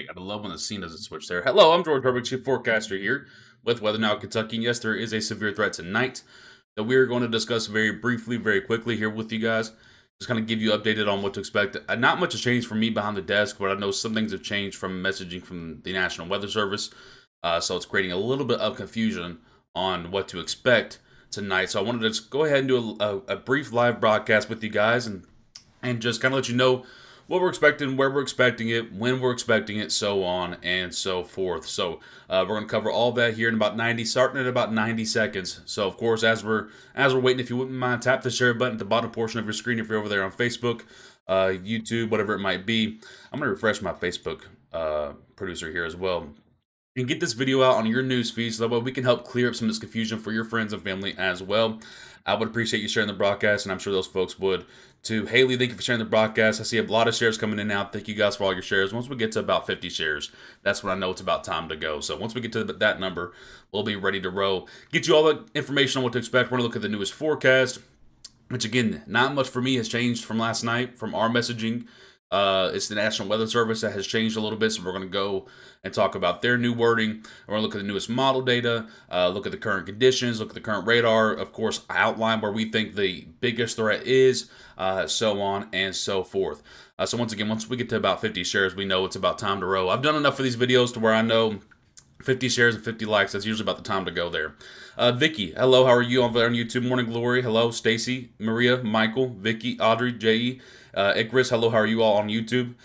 Hey, gotta love when the scene doesn't switch there. Hello, I'm George Herbig, Chief Forecaster here with Weather Now Kentucky. And yes, there is a severe threat tonight that we are going to discuss very briefly, very quickly here with you guys. Just kind of give you updated on what to expect. Not much has changed for me behind the desk, but I know some things have changed from messaging from the National Weather Service. So it's creating a little bit of confusion on what to expect tonight. So I wanted to just go ahead and do a brief live broadcast with you guys and just kind of let you know what we're expecting, where we're expecting it, when we're expecting it, so on and so forth. So we're going to cover all that here in about 90, starting at about 90 seconds. So of course, as we're waiting, if you wouldn't mind, tap the share button at the bottom portion of your screen if you're over there on Facebook, YouTube, whatever it might be. I'm going to refresh my Facebook producer here as well. And get this video out on your news feed so that way we can help clear up some of this confusion for your friends and family as well. I would appreciate you sharing the broadcast, and I'm sure those folks would too. Haley, thank you for sharing the broadcast. I see a lot of shares coming in now. Thank you guys for all your shares. Once we get to about 50 shares, that's when I know it's about time to go. So once we get to that number, we'll be ready to roll. Get you all the information on what to expect. We're going to look at the newest forecast, which again, not much for me has changed from last night from our messaging. It's the National Weather Service that has changed a little bit, so we're going to go and talk about their new wording. We're going to look at the newest model data, look at the current conditions, look at the current radar, of course, outline where we think the biggest threat is, so on and so forth. So once again, once we get to about 50 shares, we know it's about time to roll. I've done enough of these videos to where I know 50 shares and 50 likes, that's usually about the time to go there. Vicky, hello, how are you on YouTube? Morning Glory, hello. Stacy, Maria, Michael, Vicky, Audrey, J.E., Icarus, hello, how are you all on YouTube?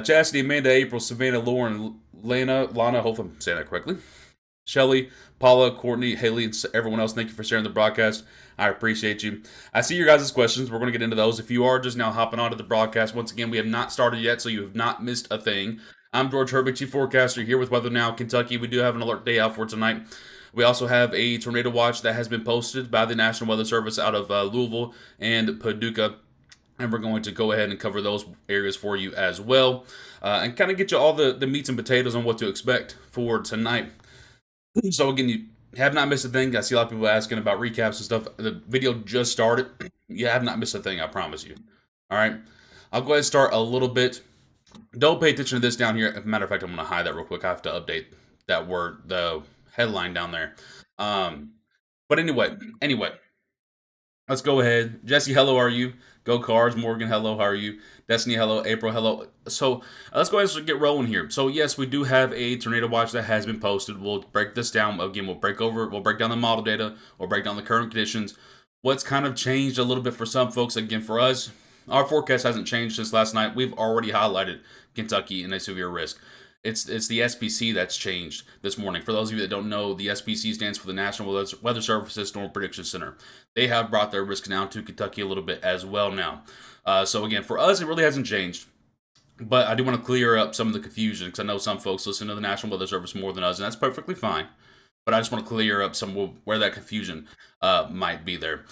Chastity, Amanda, April, Savannah, Lauren, Lana, hopefully I'm saying that correctly. Shelly, Paula, Courtney, Haley, and everyone else, thank you for sharing the broadcast. I appreciate you. I see your guys' questions. We're going to get into those. If you are just now hopping onto the broadcast, once again, we have not started yet, so you have not missed a thing. I'm George Herbig, Chief Forecaster here with Weather Now Kentucky. We do have an alert day out for tonight. We also have a tornado watch that has been posted by the National Weather Service out of Louisville and Paducah. And we're going to go ahead and cover those areas for you as well. And kind of get you all the meats and potatoes on what to expect for tonight. So again, you have not missed a thing. I see a lot of people asking about recaps and stuff. The video just started. You have not missed a thing, I promise you. All right. I'll go ahead and start a little bit. Don't pay attention to this down here. As a matter of fact, I'm going to hide that real quick. I have to update that word, the headline down there. But anyway, let's go ahead. Jesse, hello, how are you? Go Cards. Morgan, hello, how are you? Destiny, hello. April, hello. So let's go ahead and get rolling here. So yes, we do have a tornado watch that has been posted. We'll break this down. Again, we'll break down the model data. We'll break down the current conditions. What's kind of changed a little bit for some folks. Again, for us, our forecast hasn't changed since last night. We've already highlighted Kentucky in a severe risk. It's the SPC that's changed this morning. For those of you that don't know, the SPC stands for the National Weather Services Storm Prediction Center. They have brought their risk down to Kentucky a little bit as well now. So again, for us, it really hasn't changed. But I do want to clear up some of the confusion because I know some folks listen to the National Weather Service more than us, and that's perfectly fine. But I just want to clear up some where that confusion might be there.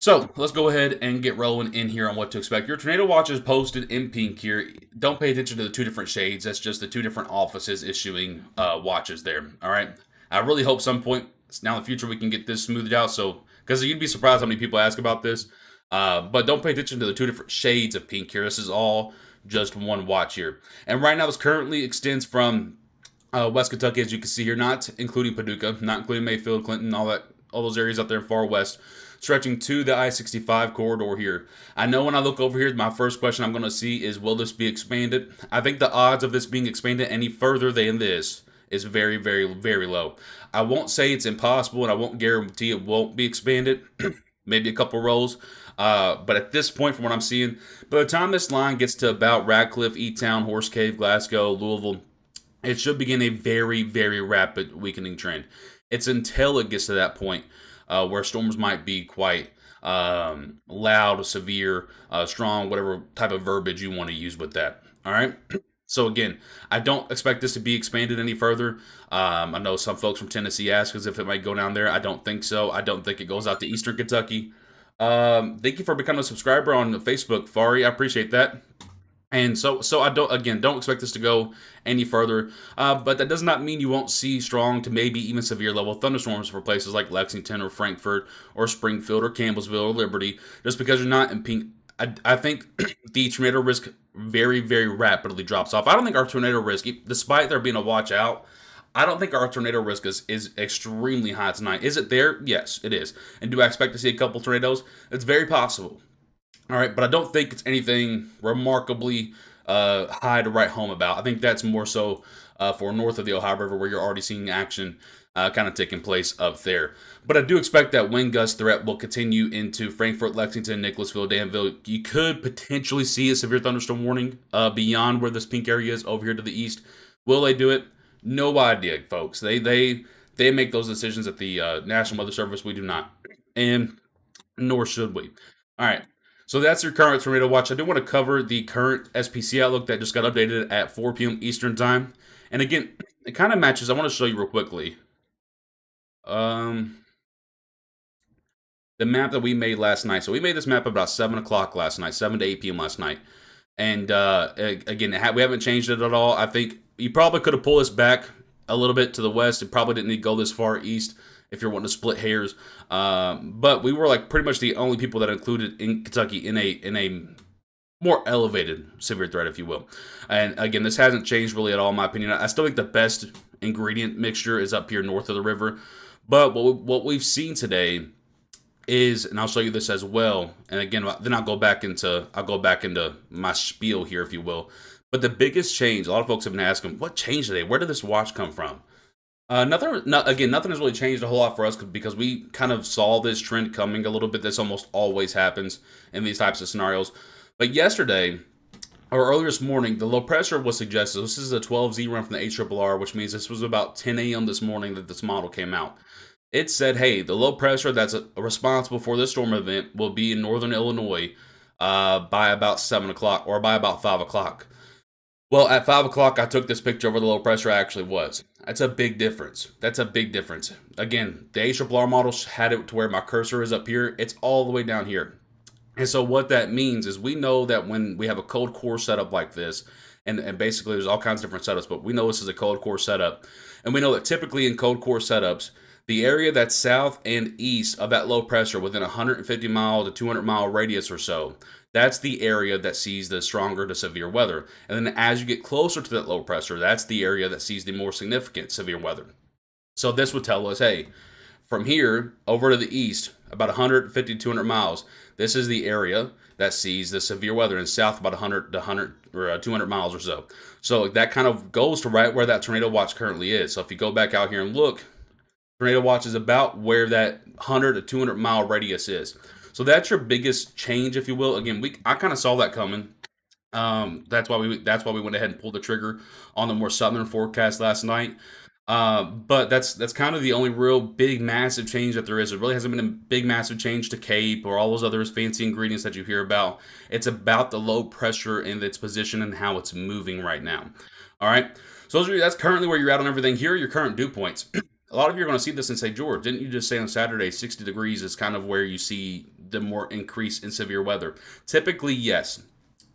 So let's go ahead and get rolling in here on what to expect. Your tornado watch is posted in pink here. Don't pay attention to the two different shades. That's just the two different offices issuing watches there. All right. I really hope some point now in the future we can get this smoothed out. So because you'd be surprised how many people ask about this. But don't pay attention to the two different shades of pink here. This is all just one watch here. And right now this currently extends from West Kentucky, as you can see here, not including Paducah, not including Mayfield, Clinton, all those areas out there in far west, stretching to the I-65 corridor here. I know when I look over here, my first question I'm going to see is, will this be expanded? I think the odds of this being expanded any further than this is very, very, very low. I won't say it's impossible, and I won't guarantee it won't be expanded. Maybe a couple rows. But at this point, from what I'm seeing, by the time this line gets to about Radcliffe, E-Town, Horse Cave, Glasgow, Louisville, it should begin a very, very rapid weakening trend. It's until it gets to that point where storms might be quite loud, severe, strong, whatever type of verbiage you want to use with that. All right. So again, I don't expect this to be expanded any further. I know some folks from Tennessee ask us if it might go down there. I don't think so. I don't think it goes out to Eastern Kentucky. Thank you for becoming a subscriber on Facebook, Fari. I appreciate that. And so I don't expect this to go any further. But that does not mean you won't see strong to maybe even severe level thunderstorms for places like Lexington or Frankfort or Springfield or Campbellsville or Liberty. Just because you're not in pink I think the tornado risk very, very rapidly drops off. I don't think our tornado risk, despite there being a watch out, I don't think our tornado risk is extremely high tonight. Is it there? Yes, it is. And do I expect to see a couple tornadoes? It's very possible. All right, but I don't think it's anything remarkably high to write home about. I think that's more so for north of the Ohio River, where you're already seeing action kind of taking place up there. But I do expect that wind gust threat will continue into Frankfort, Lexington, Nicholasville, Danville. You could potentially see a severe thunderstorm warning beyond where this pink area is over here to the east. Will they do it? No idea, folks. They make those decisions at the National Weather Service. We do not, and nor should we. All right. So that's your current tornado watch. I do want to cover the current SPC outlook that just got updated at 4 p.m. Eastern time. And again, it kind of matches. I want to show you real quickly. The map that we made last night. So we made this map about 7 o'clock last night, 7 to 8 p.m. last night. And again, we haven't changed it at all. I think you probably could have pulled this back a little bit to the west. It probably didn't need to go this far east if you're wanting to split hairs. But we were like pretty much the only people that included in Kentucky in a more elevated severe threat, if you will. And again, this hasn't changed really at all, in my opinion. I still think the best ingredient mixture is up here north of the river. But what we've seen today is, and I'll show you this as well. And again, then I'll go back into my spiel here, if you will. But the biggest change, a lot of folks have been asking, what changed today? Where did this watch come from? Nothing has really changed a whole lot for us because we kind of saw this trend coming a little bit. This almost always happens in these types of scenarios. But yesterday, or earlier this morning, the low pressure was suggested. This is a 12Z run from the HRRR, which means this was about 10 a.m. this morning that this model came out. It said, hey, the low pressure that's responsible for this storm event will be in northern Illinois by about 7 o'clock or by about 5 o'clock. Well, at 5 o'clock, I took this picture of where the low pressure actually was. That's a big difference. That's a big difference. Again, the HRRR model had it to where my cursor is up here. It's all the way down here. And so what that means is we know that when we have a cold core setup like this, and basically there's all kinds of different setups, but we know this is a cold core setup. And we know that typically in cold core setups, the area that's south and east of that low pressure within a 150 mile to 200 mile radius or so, that's the area that sees the stronger to severe weather. And then as you get closer to that low pressure, that's the area that sees the more significant severe weather. So this would tell us, hey, from here over to the east, about 150 to 200 miles, this is the area that sees the severe weather, and south about 100 to 100 or 200 miles or so. So that kind of goes to right where that tornado watch currently is. So if you go back out here and look, tornado watch is about where that 100 to 200 mile radius is. So that's your biggest change, if you will. Again, I kind of saw that coming. That's why we went ahead and pulled the trigger on the more southern forecast last night. But that's kind of the only real big massive change that there is. It really hasn't been a big massive change to CAPE or all those other fancy ingredients that you hear about. It's about the low pressure and its position and how it's moving right now. All right. So that's currently where you're at on everything. Here are your current dew points. A lot of you are going to see this and say, George, didn't you just say on Saturday 60 degrees is kind of where you see the more increase in severe weather? Typically, yes.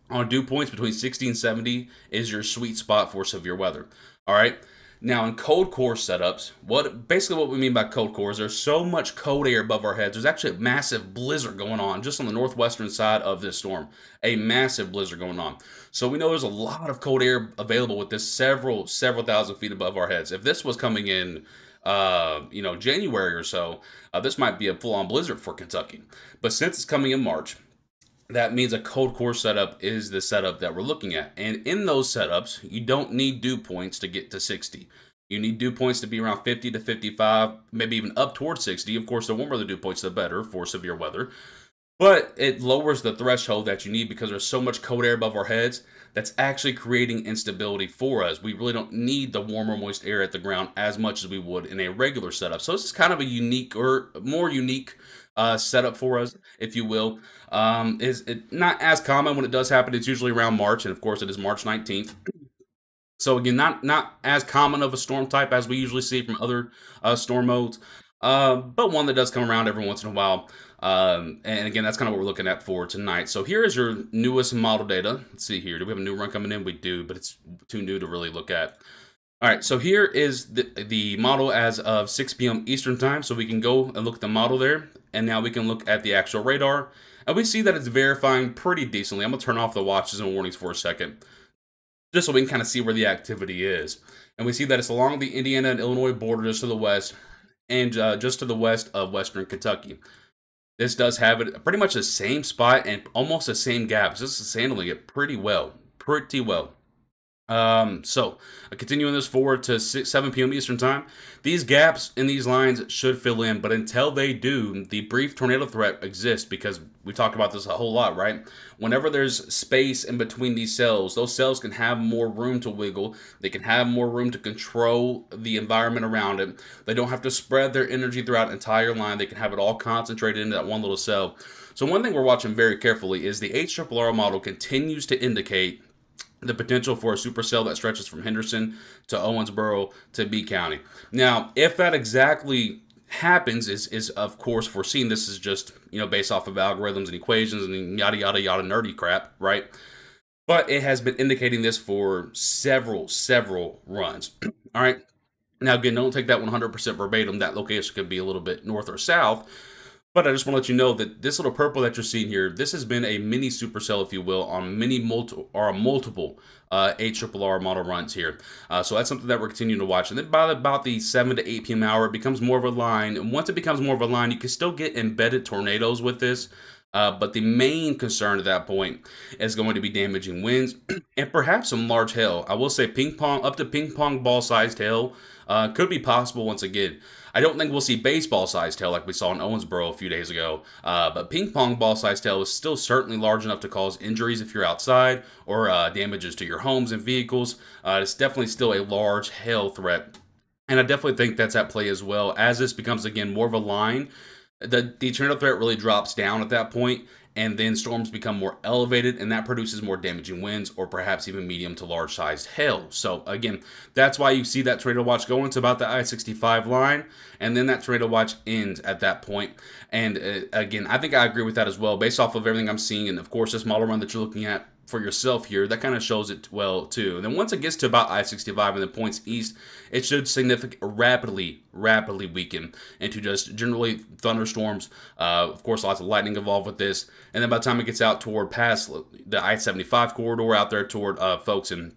On dew points between 60 and 70 is your sweet spot for severe weather. All right. Now, in cold core setups, basically what we mean by cold core is there's so much cold air above our heads. There's actually a massive blizzard going on just on the northwestern side of this storm. A massive blizzard going on. So we know there's a lot of cold air available with this several thousand feet above our heads. If this was coming in January or so, this might be a full-on blizzard for Kentucky. But since it's coming in March, that means a cold core setup is the setup that we're looking at. And in those setups, you don't need dew points to get to 60. You need dew points to be around 50 to 55, maybe even up towards 60. Of course, the warmer the dew points, the better for severe weather. But it lowers the threshold that you need because there's so much cold air above our heads that's actually creating instability for us. We really don't need the warmer, moist air at the ground as much as we would in a regular setup. So this is kind of a unique or more unique setup for us, if you will. Is it not as common when it does happen? It's usually around March, and of course it is March 19th. So again, not as common of a storm type as we usually see from other storm modes, but one that does come around every once in a while. And again, that's kind of what we're looking at for tonight. So here is your newest model data. Let's see here. Do we have a new run coming in? We do, but it's too new to really look at. All right, so here is the model as of 6 p.m. Eastern time. So we can go and look at the model there, and now we can look at the actual radar, and we see that it's verifying pretty decently. I'm gonna turn off the watches and warnings for a second, just so we can kind of see where the activity is. And we see that it's along the Indiana and Illinois border just to the west, and just to the west of western Kentucky. This does have it pretty much the same spot and almost the same gaps. This is handling it pretty well, pretty well. So continuing this forward to 7 p.m. Eastern time, these gaps in these lines should fill in, but until they do, the brief tornado threat exists because we talked about this a whole lot, right? Whenever there's space in between these cells, those cells can have more room to wiggle. They can have more room to control the environment around it. They don't have to spread their energy throughout an entire line. They can have it all concentrated into that one little cell. So one thing we're watching very carefully is the HRRR model continues to indicate the potential for a supercell that stretches from Henderson to Owensboro to B County. Now, if that exactly happens, is of course foreseen. This is just based off of algorithms and equations and yada yada yada nerdy crap, right? But it has been indicating this for several runs. All right. Now again, don't take that 100% verbatim. That location could be a little bit north or south, but I just want to let you know that this little purple that you're seeing here, this has been a mini supercell, if you will, on multiple HRRR model runs here. So that's something that we're continuing to watch. And then by about the 7 to 8 p.m. hour, it becomes more of a line. And once it becomes more of a line, you can still get embedded tornadoes with this. But the main concern at that point is going to be damaging winds and perhaps some large hail. I will say up to ping pong ball sized hail could be possible once again. I don't think we'll see baseball sized hail like we saw in Owensboro a few days ago, but ping pong ball sized hail is still certainly large enough to cause injuries if you're outside or damages to your homes and vehicles. It's definitely still a large hail threat. And I definitely think that's at play as well. As this becomes, again, more of a line, the tornado threat really drops down at that point, and then storms become more elevated, and that produces more damaging winds or perhaps even medium to large sized hail. So again, that's why you see that tornado watch going to about the I-65 line, and then that tornado watch ends at that point. And again, I think I agree with that as well, based off of everything I'm seeing, and of course this model run that you're looking at for yourself here, that kind of shows it well too. And then once it gets to about I-65 and then points east, it should rapidly weaken into just generally thunderstorms. Of course, lots of lightning involved with this. And then by the time it gets out toward past the I-75 corridor out there toward folks in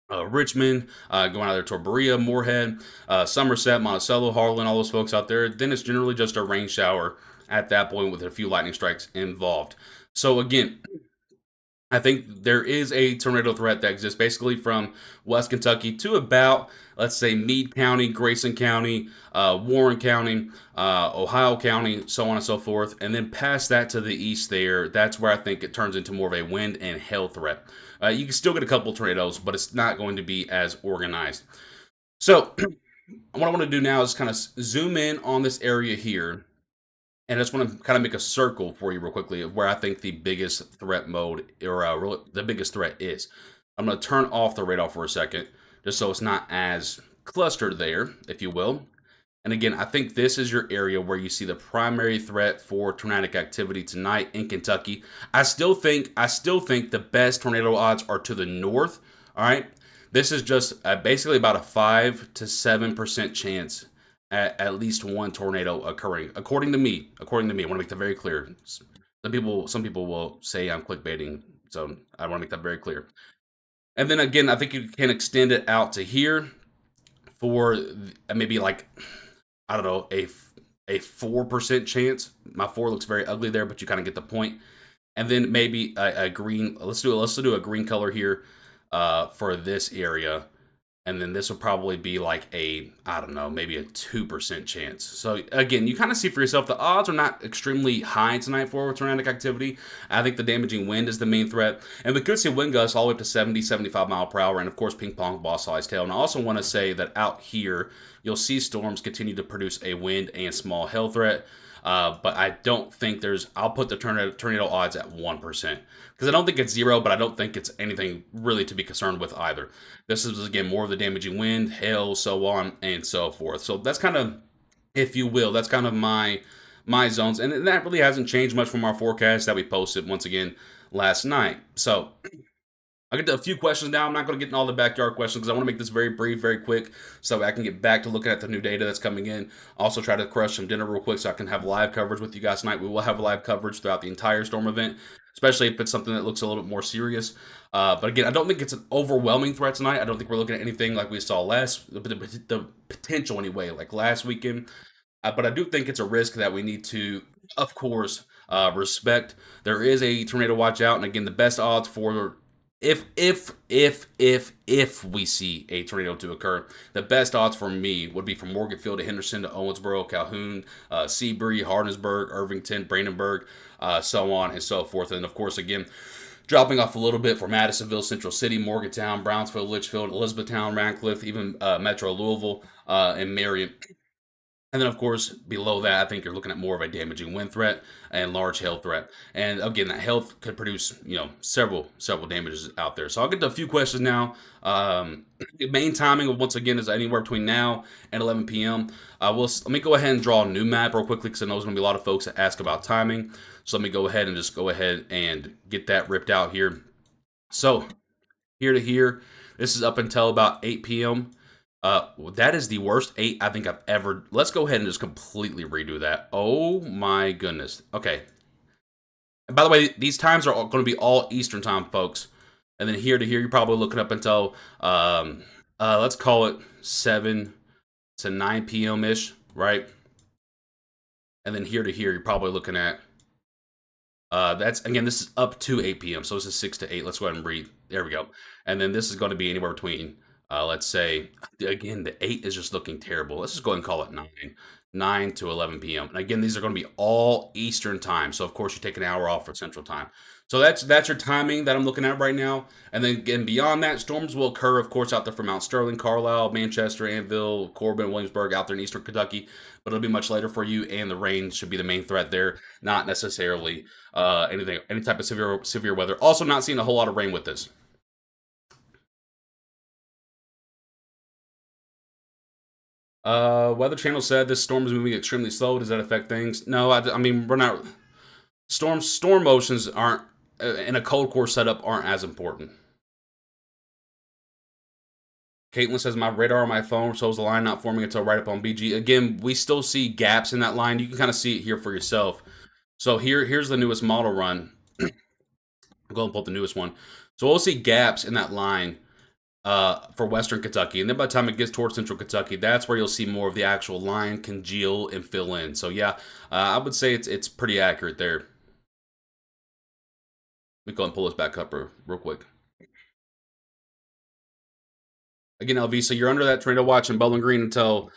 Richmond, going out there toward Berea, Moorhead, Somerset, Monticello, Harlan, all those folks out there, then it's generally just a rain shower at that point with a few lightning strikes involved. So again, I think there is a tornado threat that exists basically from West Kentucky to about, let's say, Meade County, Grayson County, Warren County, Ohio County, so on and so forth. And then past that to the east there, that's where I think it turns into more of a wind and hail threat. You can still get a couple tornadoes, but it's not going to be as organized. So what I want to do now is kind of zoom in on this area here. And I just want to kind of make a circle for you real quickly of where I think the biggest threat mode or the biggest threat is. I'm going to turn off the radar for a second just so it's not as clustered there, if you will. And again, I think this is your area where you see the primary threat for tornadic activity tonight in Kentucky. I still think the best tornado odds are to the north. All right. This is just basically about a 5 to 7% chance at least one tornado occurring, according to me. I want to make that very clear. Some people will say I'm clickbaiting, so I want to make that very clear. And then again, I think you can extend it out to here for maybe like, I don't know, a 4% chance. My 4 looks very ugly there, but you kind of get the point. And then maybe a green. Let's do a green color here for this area. And then this will probably be like I don't know, maybe a 2% chance. So again, you kind of see for yourself, the odds are not extremely high tonight for tornadic activity. I think the damaging wind is the main threat. And we could see wind gusts all the way up to 70, 75 mile per hour. And of course, ping pong ball sized hail. And I also want to say that out here, you'll see storms continue to produce a wind and small hail threat. But I don't think I'll put the tornado odds at 1%. Because I don't think it's 0, but I don't think it's anything really to be concerned with either. This is, again, more of the damaging wind, hail, so on and so forth. So that's kind of, if you will, that's kind of my zones. And that really hasn't changed much from our forecast that we posted, once again, last night. So I get to a few questions now. I'm not going to get in all the backyard questions because I want to make this very brief, very quick, so I can get back to looking at the new data that's coming in. Also, try to crush some dinner real quick so I can have live coverage with you guys tonight. We will have live coverage throughout the entire storm event, especially if it's something that looks a little bit more serious. But again, I don't think it's an overwhelming threat tonight. I don't think we're looking at anything like we saw the potential anyway, like last weekend. But I do think it's a risk that we need to, of course, respect. There is a tornado watch out, and again, the best odds for if we see a tornado to occur, the best odds for me would be from Morganfield to Henderson to Owensboro, Calhoun, Seabury, Hardinsburg, Irvington, Brandenburg, so on and so forth. And of course, again, dropping off a little bit for Madisonville, Central City, Morgantown, Brownsville, Litchfield, Elizabethtown, Radcliffe, even Metro Louisville, and Marion. And then, of course, below that, I think you're looking at more of a damaging wind threat and large hail threat. And again, that hail could produce, several damages out there. So I'll get to a few questions now. The main timing of once again is anywhere between now and 11 p.m. Let me go ahead and draw a new map real quickly because I know there's going to be a lot of folks that ask about timing. So let me go ahead and get that ripped out here. So here to here, this is up until about 8 p.m. That is the worst 8 I think I've ever. Let's go ahead and just completely redo that. Oh my goodness. Okay. And by the way, these times are going to be all Eastern time, folks. And then here to here, you're probably looking up until let's call it 7 to 9 p.m. ish, right? And then here to here, you're probably looking at that's again, this is up to 8 p.m. So this is 6 to 8. Let's go ahead and read. There we go. And then this is going to be anywhere between let's say, again, the 8 is just looking terrible. Let's just go ahead and call it 9 to 11 p.m. And again, these are going to be all Eastern time. So, of course, you take an hour off for Central time. So that's your timing that I'm looking at right now. And then again, beyond that, storms will occur, of course, out there from Mount Sterling, Carlisle, Manchester, Annville, Corbin, Williamsburg, out there in Eastern Kentucky. But it'll be much later for you, and the rain should be the main threat there, not necessarily any type of severe weather. Also, not seeing a whole lot of rain with this. Weather Channel said this storm is moving extremely slow. Does that affect things? No, I mean we're not. Storm motions aren't in a cold core setup aren't as important. Caitlin says my radar on my phone shows the line not forming until right up on BG. Again, we still see gaps in that line. You can kind of see it here for yourself. So here's the newest model run. I'll go and pull up the newest one. So we'll see gaps in that line for Western Kentucky. And then by the time it gets towards Central Kentucky, that's where you'll see more of the actual line congeal and fill in. So yeah, I would say it's pretty accurate there. Let me go and pull this back up real quick. Again, LV, so you're under that tornado watch in Bowling Green until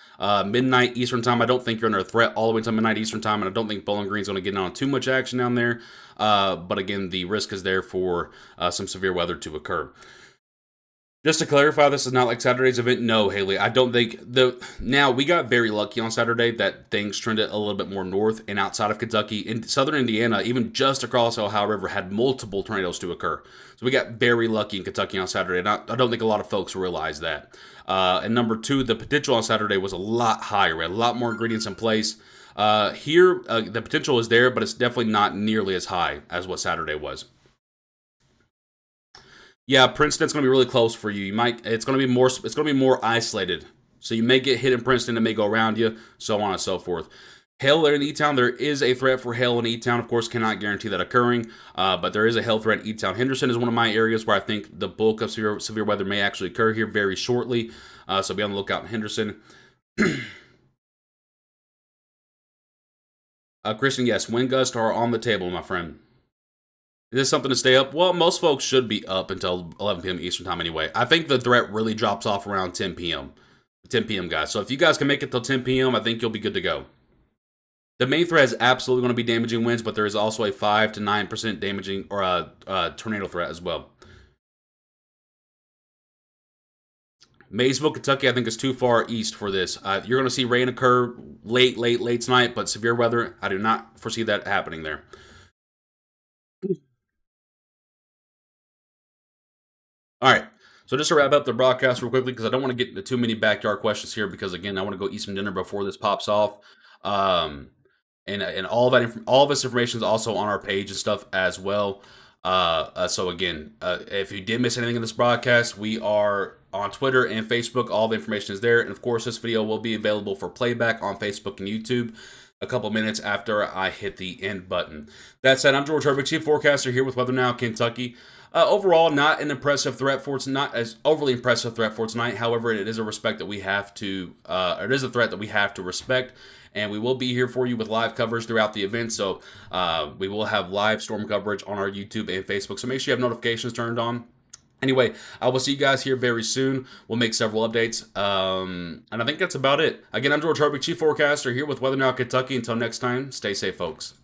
midnight Eastern time. I don't think you're under a threat all the way until midnight Eastern time, and I don't think Bowling Green's going to get on too much action down there. But again, the risk is there for some severe weather to occur. Just to clarify, this is not like Saturday's event. No, Haley, I don't think now we got very lucky on Saturday that things trended a little bit more north and outside of Kentucky. In southern Indiana, even just across the Ohio River, had multiple tornadoes to occur. So we got very lucky in Kentucky on Saturday, and I don't think a lot of folks realize that. And number two, the potential on Saturday was a lot higher. We had a lot more ingredients in place. Here, the potential is there, but it's definitely not nearly as high as what Saturday was. Yeah, Princeton's going to be really close for you. It's going to be more isolated. So you may get hit in Princeton, it may go around you, so on and so forth. Hail there in E-Town, there is a threat for hail in E-Town. Of course, cannot guarantee that occurring, but there is a hail threat in E-Town. Henderson is one of my areas where I think the bulk of severe weather may actually occur here very shortly. So be on the lookout in Henderson. Christian, yes, wind gusts are on the table, my friend. Is this something to stay up? Well, most folks should be up until 11 p.m. Eastern time anyway. I think the threat really drops off around 10 p.m. 10 p.m. guys. So if you guys can make it till 10 p.m., I think you'll be good to go. The main threat is absolutely going to be damaging winds, but there is also a 5 to 9% damaging or a tornado threat as well. Maysville, Kentucky, I think is too far east for this. You're going to see rain occur late tonight, but severe weather, I do not foresee that happening there. All right, so just to wrap up the broadcast real quickly, because I don't want to get into too many backyard questions here, because again, I want to go eat some dinner before this pops off. And all of this information is also on our page and stuff as well. So again, if you did miss anything in this broadcast, we are on Twitter and Facebook. All the information is there. And of course, this video will be available for playback on Facebook and YouTube a couple minutes after I hit the end button. That said, I'm George Herbig, Chief Forecaster here with Weather Now, Kentucky. Overall, not an impressive threat for tonight, not as overly impressive threat for tonight. However, it is a respect that we have to, it is a threat that we have to respect, and we will be here for you with live coverage throughout the event. So we will have live storm coverage on our YouTube and Facebook. So make sure you have notifications turned on. Anyway, I will see you guys here very soon. We'll make several updates, and I think that's about it. Again, I'm George Herbig, Chief Forecaster here with Weather Now, Kentucky. Until next time, stay safe, folks.